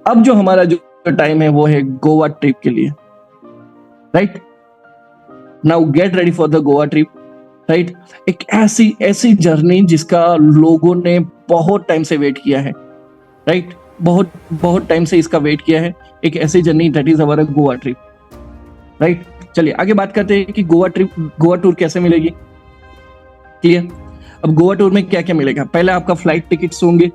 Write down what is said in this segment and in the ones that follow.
अब जो हमारा जो टाइम है वो है गोवा ट्रिप के लिए, right. Now get ready for the Goa trip, right. एक ऐसी ऐसी जर्नी जिसका लोगों ने बहुत टाइम से वेट किया है, राइट। बहुत बहुत टाइम से इसका वेट किया है, एक ऐसी journey that is our Goa trip, right. चलिए आगे बात करते हैं कि गोवा ट्रिप, गोवा टूर कैसे मिलेगी। क्लियर। अब गोवा टूर में क्या क्या मिलेगा। पहले आपका फ्लाइट टिकट्स होंगे,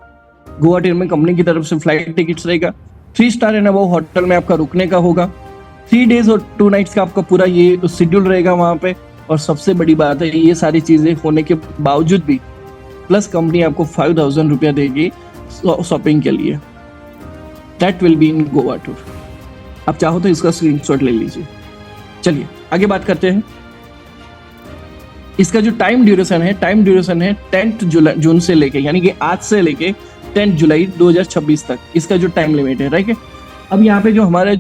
गोवा टूर में कंपनी की तरफ से फ्लाइट टिकट्स रहेगा। 3 स्टार एंड अबव होटल में आपका रुकने का होगा। 3 days और 2 nights का आपका पूरा ये शेड्यूल रहेगा वहां पे। और सबसे बड़ी बात है, ये सारी चीजें होने के बावजूद भी प्लस कंपनी आपको 5,000 रुपया देगी शॉपिंग के लिए। That will be in Goa tour. आप चाहो तो इसका स्क्रीनशॉट ले लीजिए। चलिए आगे बात करते हैं। इसका जो टाइम ड्यूरेशन है 10th जून से लेके, यानी कि आज से लेके 10 जुलाई 2026 तक इसका जो टाइम लिमिट है, राइट। अब यहाँ पे जो हमारा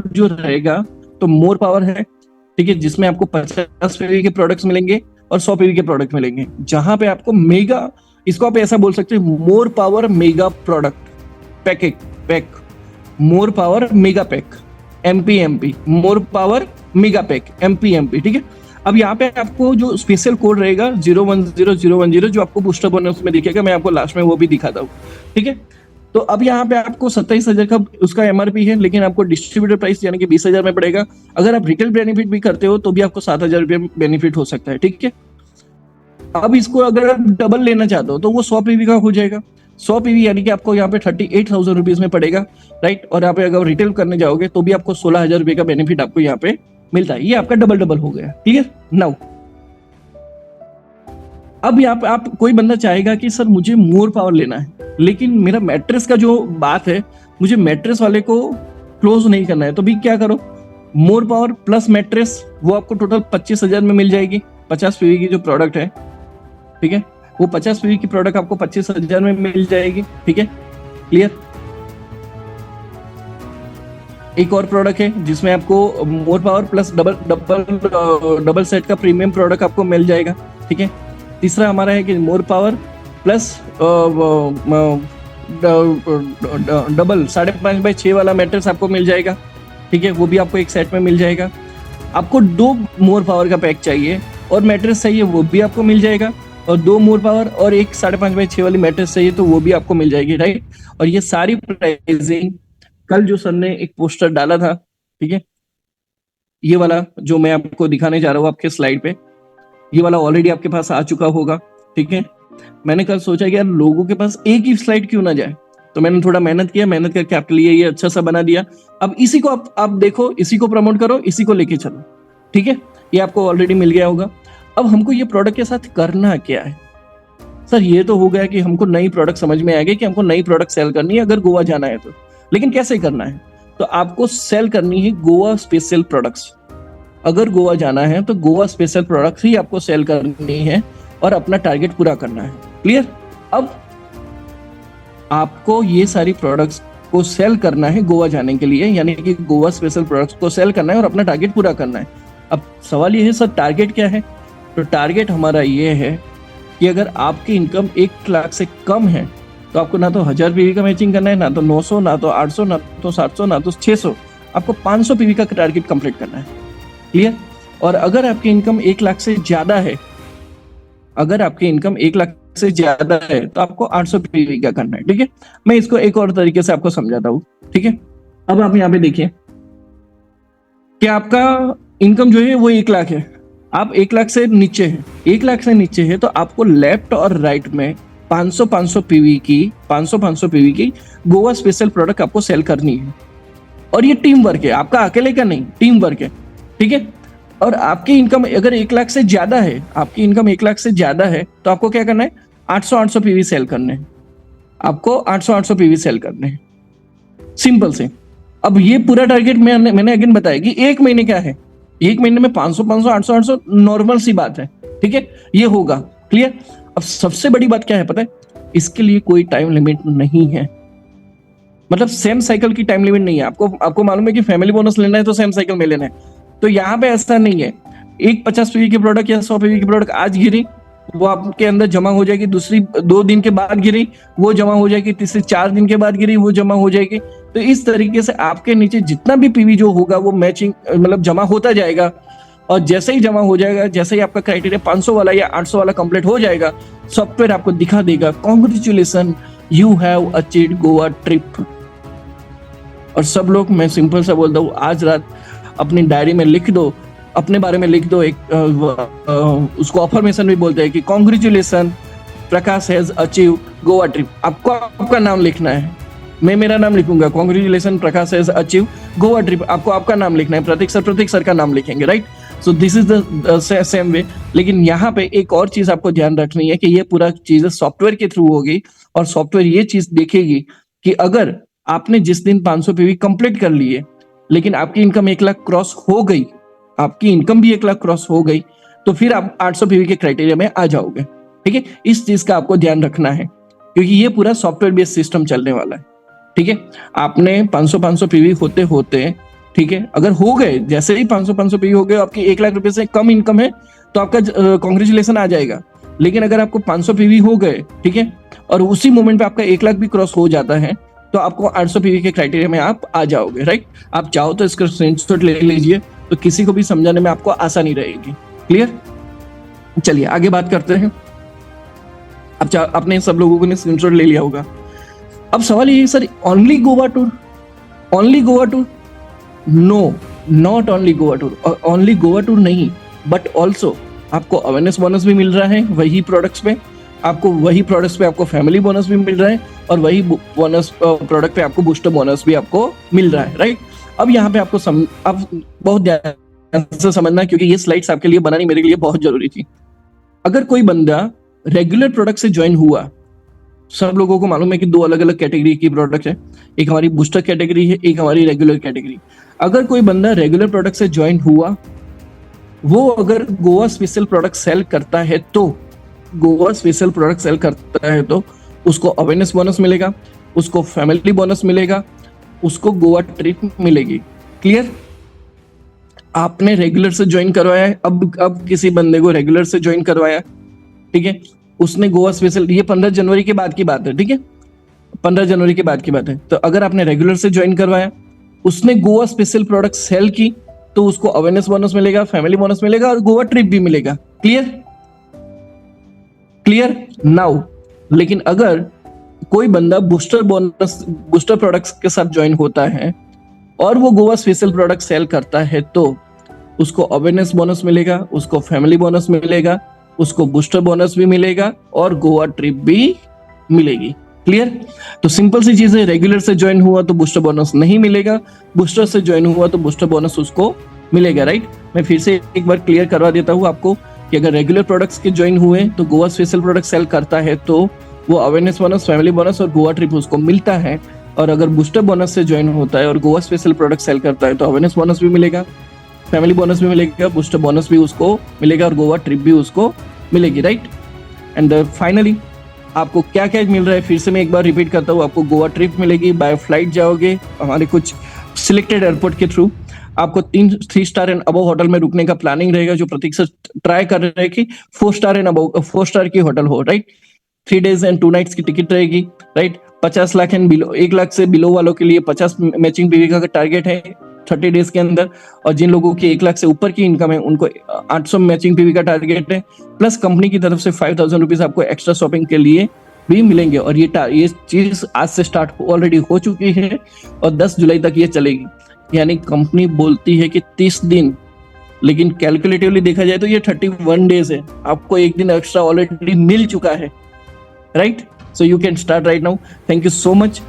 जो रहेगा तो मोर पावर है, ठीक है, जिसमें आपको 50 पीवी के प्रोडक्ट्स मिलेंगे और 100 पीवी के प्रोडक्ट मिलेंगे, जहां पे आपको मेगा, इसको आप ऐसा बोल सकते हैं, more power mega product pack, more power mega pack, MP, more power mega pack, MP, ठीक है। अब यहाँ पे आपको जो स्पेशल कोड रहेगा 010010 जो आपको बूस्टर बोनस में दिखेगा, मैं आपको लास्ट में वो भी दिखाता हूँ, ठीक है। तो अब यहाँ पे आपको 27,000 का उसका एमआरपी है, लेकिन आपको डिस्ट्रीब्यूटर प्राइस यानी कि 20,000 में पड़ेगा। अगर आप रिटेल बेनिफिट भी करते हो तो भी आपको 7,000 रुपये बेनिफिट हो सकता है, ठीक है। अब इसको अगर आप डबल लेना चाहते हो तो वो 100 पीवी का हो जाएगा। 100 पीवी यानी कि आपको यहाँ पे 38,000 रुपीज में पड़ेगा, राइट। और यहाँ पे अगर रिटेल करने जाओगे तो भी आपको 16,000 रुपये का बेनिफिट आपको यहाँ पे मिलता है। ये आपका डबल हो गया, ठीक है। नाउ अब यहाँ पे आप, कोई बंदा चाहेगा कि सर मुझे मोर पावर लेना है, लेकिन मेरा मैट्रेस का जो बात है, मुझे मैट्रेस वाले को क्लोज नहीं करना है, तो भी क्या करो, मोर पावर प्लस मैट्रेस, वो आपको टोटल 25,000 में मिल जाएगी। 50 पीवी की जो प्रोडक्ट है, ठीक है, वो 50 पीवी की प्रोडक्ट आपको 25,000 में मिल जाएगी, ठीक है। क्लियर। एक और प्रोडक्ट है जिसमें आपको more power plus double set का प्रीमियम प्रोडक्ट आपको मिल जाएगा, ठीक है। तीसरा हमारा है कि more power plus double 5.5x6 वाला मैट्रेस आपको मिल जाएगा, ठीक है, वो भी आपको एक सेट में मिल जाएगा। आपको 2 मोर पावर का पैक चाहिए और मैट्रेस चाहिए, वो भी आपको मिल जाएगा। और 2 मोर पावर और एक 5.5x6 वाली मैट्रेस चाहिए तो वो भी आपको मिल जाएगी, राइट। और ये सारी प्राइसिंग कल जो सर ने एक पोस्टर डाला था, ठीक है, ये वाला जो मैं आपको दिखाने जा रहा हूँ आपके स्लाइड पे, ये वाला ऑलरेडी आपके पास आ चुका होगा, ठीक है। मैंने कल सोचा कि यार लोगों के पास एक ही स्लाइड क्यों ना जाए, तो मैंने थोड़ा मेहनत करके आपके लिए ये अच्छा सा बना दिया। अब इसी को आप देखो, इसी को प्रमोट करो, इसी को लेके चलो, ठीक है। ये आपको ऑलरेडी मिल गया होगा। अब हमको ये प्रोडक्ट के साथ करना क्या है। सर ये तो हो गया कि हमको नई प्रोडक्ट समझ में आ गई कि हमको नई प्रोडक्ट सेल करनी है अगर गोवा जाना है तो, लेकिन कैसे करना है। तो आपको सेल करनी है गोवा स्पेशल प्रोडक्ट्स। अगर गोवा जाना है तो गोवा स्पेशल प्रोडक्ट्स ही आपको सेल करनी है और अपना टारगेट पूरा करना है। क्लियर। अब आपको ये सारी प्रोडक्ट्स को सेल करना है गोवा जाने के लिए, यानी कि गोवा स्पेशल प्रोडक्ट्स को सेल करना है और अपना टारगेट पूरा करना है। अब सवाल ये है सर टारगेट क्या है। तो टारगेट हमारा ये है कि अगर आपकी इनकम 1 लाख से कम है तो आपको ना तो 1000 पीवी का मैचिंग करना है, ना तो 900, ना तो 800, ना तो 700, ना तो 600, आपको 500 पीवी का टारगेट कंप्लीट करना है। क्लियर। और अगर आपकी इनकम 1 लाख से ज्यादा है, अगर आपकी इनकम 1 लाख से ज्यादा है तो आपको 800 पीवी का करना है, ठीक है। मैं इसको एक और तरीके से आपको समझाता हूँ, ठीक है। अब आप यहाँ पे देखिए कि आपका इनकम जो है वो 1 लाख है, आप 1 लाख से नीचे है, 1 लाख से नीचे है तो आपको लेफ्ट और राइट में 500 पीवी की गोवा स्पेशल प्रोडक्ट आपको सेल करनी है। और ये टीम वर्क है, आपका अकेले का नहीं, टीम वर्क है, ठीक है। और आपकी इनकम अगर 1 लाख से ज्यादा है, आपकी इनकम 1 लाख से ज्यादा है तो आपको क्या करना है, 800 पीवी सेल करने हैं, आपको 800 पीवी सेल करने हैं, सिंपल से। अब ये पूरा टारगेट मैंने अगेन बताया कि 1 महीने क्या है, 1 महीने में 500 800 नॉर्मल सी बात है, ठीक है, ये होगा। क्लियर। अब सबसे बड़ी बात क्या है पता है, इसके लिए कोई टाइम लिमिट नहीं है, मतलब सेम साइकिल की टाइम लिमिट नहीं है। आपको मालूम है कि फैमिली बोनस लेना है तो सेम साइकिल में लेना है, तो यहाँ पे ऐसा नहीं है एक 50 पीवी की प्रोडक्ट या 100 पीवी की प्रोडक्ट आज गिरी वो आपके अंदर जमा हो जाएगी, दूसरी 2 दिन के बाद गिरी वो जमा हो जाएगी, तीसरी 4 दिन के बाद गिरी वो जमा हो जाएगी। तो इस तरीके से आपके नीचे जितना भी पीवी जो होगा वो मैचिंग मतलब जमा होता जाएगा, और जैसे ही जमा हो जाएगा, जैसे ही आपका क्राइटेरिया 500 वाला या 800 वाला कंप्लीट हो जाएगा, सॉफ्टवेयर आपको दिखा देगा congratulation you have achieved Goa trip. और सब लोग, मैं सिंपल सा बोलता हूँ, आज रात अपनी डायरी में लिख दो, अपने बारे में लिख दो एक उसको अफर्मेशन भी बोलते हैं कि congratulation Prakash has achieve Goa trip. आपको आपका नाम लिखना है, मैं मेरा नाम लिखूंगा, congratulation Prakash has achieve Goa trip. आपको आपका नाम लिखना है, प्रतीक सर का नाम लिखेंगे, right. So this is the same way. लेकिन यहाँ पे एक और चीज आपको ध्यान रखनी है कि ये पूरा चीज सॉफ्टवेयर के थ्रू होगी, और सॉफ्टवेयर ये चीज देखेगी कि अगर आपने जिस दिन 500 पीवी कंप्लीट कर लिए लेकिन आपकी इनकम 1 लाख क्रॉस हो गई, आपकी इनकम भी 1 लाख क्रॉस हो गई, तो फिर आप 800 पीवी के क्राइटेरिया में आ जाओगे। ठीक है, इस चीज का आपको ध्यान रखना है, क्योंकि ये पूरा सॉफ्टवेयर बेस्ड सिस्टम चलने वाला है। ठीक है, आपने 500 पीवी होते होते, ठीक है, अगर हो गए, जैसे ही 500 पीवी हो गए, आपकी 1 लाख रुपए से कम इनकम है तो आपका कांग्रेचुलेशन आ जाएगा। लेकिन अगर आपको 500 पीवी हो गए, ठीक है, और उसी मोमेंट पे आपका 1 लाख भी क्रॉस हो जाता है, तो आपको 800 पीवी के क्राइटेरिया में आप आ जाओगे, राइट। आप चाहो तो इसका स्क्रीनशॉट ले लीजिए, तो किसी को भी समझाने में आपको आसानी रहेगी। क्लियर? चलिए आगे बात करते हैं। अब आपने सब लोगों ने स्क्रीनशॉट ले लिया होगा। अब सवाल ये है, sir only Goa tour, only Goa tour? No, not only Goa tour. Only Goa tour नहीं, बट ऑल्सो आपको अवेयरनेस बोनस भी मिल रहा है वही प्रोडक्ट्स पे, आपको वही प्रोडक्ट्स पे आपको फैमिली बोनस भी मिल रहा है, और वही बोनस प्रोडक्ट पे आपको बूस्टर बोनस भी आपको मिल रहा है, राइट। अब यहाँ पे आपको अब बहुत ध्यान से समझना, क्योंकि ये स्लाइड्स आपके लिए बनानी मेरे लिए बहुत जरूरी थी। अगर कोई बंदा रेगुलर प्रोडक्ट से ज्वाइन हुआ, सब लोगों को मालूम है कि 2 अलग अलग कैटेगरी की प्रोडक्ट है, एक हमारी बूस्टर कैटेगरी है, एक हमारी रेगुलर कैटेगरी। अगर कोई बंदा रेगुलर प्रोडक्ट से ज्वाइन हुआ, वो अगर गोवा स्पेशल प्रोडक्ट सेल करता है तो, गोवा स्पेशल प्रोडक्ट सेल करता है तो उसको अवेयरनेस बोनस मिलेगा, उसको फैमिली बोनस मिलेगा, उसको गोवा ट्रिप मिलेगी। क्लियर? आपने रेगुलर से ज्वाइन करवाया है, अब किसी बंदे को रेगुलर से ज्वाइन करवाया, ठीक है, उसने गोवा स्पेशल, ये 15 जनवरी के बाद की बात है, ठीक है, 15 जनवरी के बाद की बात है। तो अगर आपने रेगुलर से ज्वाइन करवाया, उसने गोवा स्पेशल प्रोडक्ट सेल की, तो उसको अवेयरनेस बोनस मिलेगा, फैमिली बोनस मिलेगा, और गोवा ट्रिप भी मिलेगा। क्लियर? Clear now? लेकिन अगर कोई बंदा बूस्टर प्रोडक्ट्स के साथ ज्वाइन होता है और वो गोवा स्पेशल प्रोडक्ट सेल करता है, तो उसको अवेयरनेस बोनस मिलेगा, उसको फैमिली बोनस मिलेगा, उसको बूस्टर बोनस भी मिलेगा, और गोवा ट्रिप भी मिलेगी। क्लियर? तो सिंपल सी चीज है, रेगुलर से ज्वाइन हुआ तो बूस्टर बोनस नहीं मिलेगा, बूस्टर से ज्वाइन हुआ तो बूस्टर बोनस उसको मिलेगा, राइट। मैं फिर से एक बार क्लियर करवा देता हूँ आपको कि अगर रेगुलर प्रोडक्ट्स के ज्वाइन हुए तो गोवा स्पेशल प्रोडक्ट सेल करता है तो वो अवेयरनेस बोनस, फैमिली बोनस और गोवा ट्रिप उसको मिलता है। और अगर बूस्टर बोनस से ज्वाइन होता है और गोवा स्पेशल प्रोडक्ट सेल करता है तो अवेयरनेस बोनस भी मिलेगा, फैमिली बोनस भी मिलेगा, बूस्टर बोनस भी उसको मिलेगा, और गोवा ट्रिप भी उसको मिलेगी, राइट। एंड फाइनली आपको क्या क्या मिल रहा है, फिर से मैं एक बार रिपीट करता हूँ। आपको गोवा ट्रिप मिलेगी, बाय फ्लाइट जाओगे हमारे कुछ सिलेक्टेड एयरपोर्ट के थ्रू, आपको 3 स्टार एंड अबव होटल में रुकने का प्लानिंग रहेगा, जो प्रतीक से ट्राई कर रहे हैं कि 4 स्टार एंड अबव, 4 स्टार की होटल हो, राइट। 3 days एंड 2 nights की टिकट रहेगी, right. 50 lakh and below, 1 lakh से बिलो वालों के लिए 50 मैचिंग पीवी का टारगेट है 30 days के अंदर, और जिन लोगों की 1 लाख से ऊपर की इनकम है उनको 800 मैचिंग पीवी का टारगेट है, प्लस कंपनी की तरफ से 5000 रुपीज आपको एक्स्ट्रा शॉपिंग के लिए भी मिलेंगे। और ये चीज आज से स्टार्ट ऑलरेडी हो चुकी है और 10 जुलाई तक ये चलेगी। यानी कंपनी बोलती है कि 30 दिन, लेकिन कैलकुलेटिवली देखा जाए तो ये 31 days है, आपको 1 दिन एक्स्ट्रा ऑलरेडी मिल चुका है, right. So you can start right now. Thank you so much.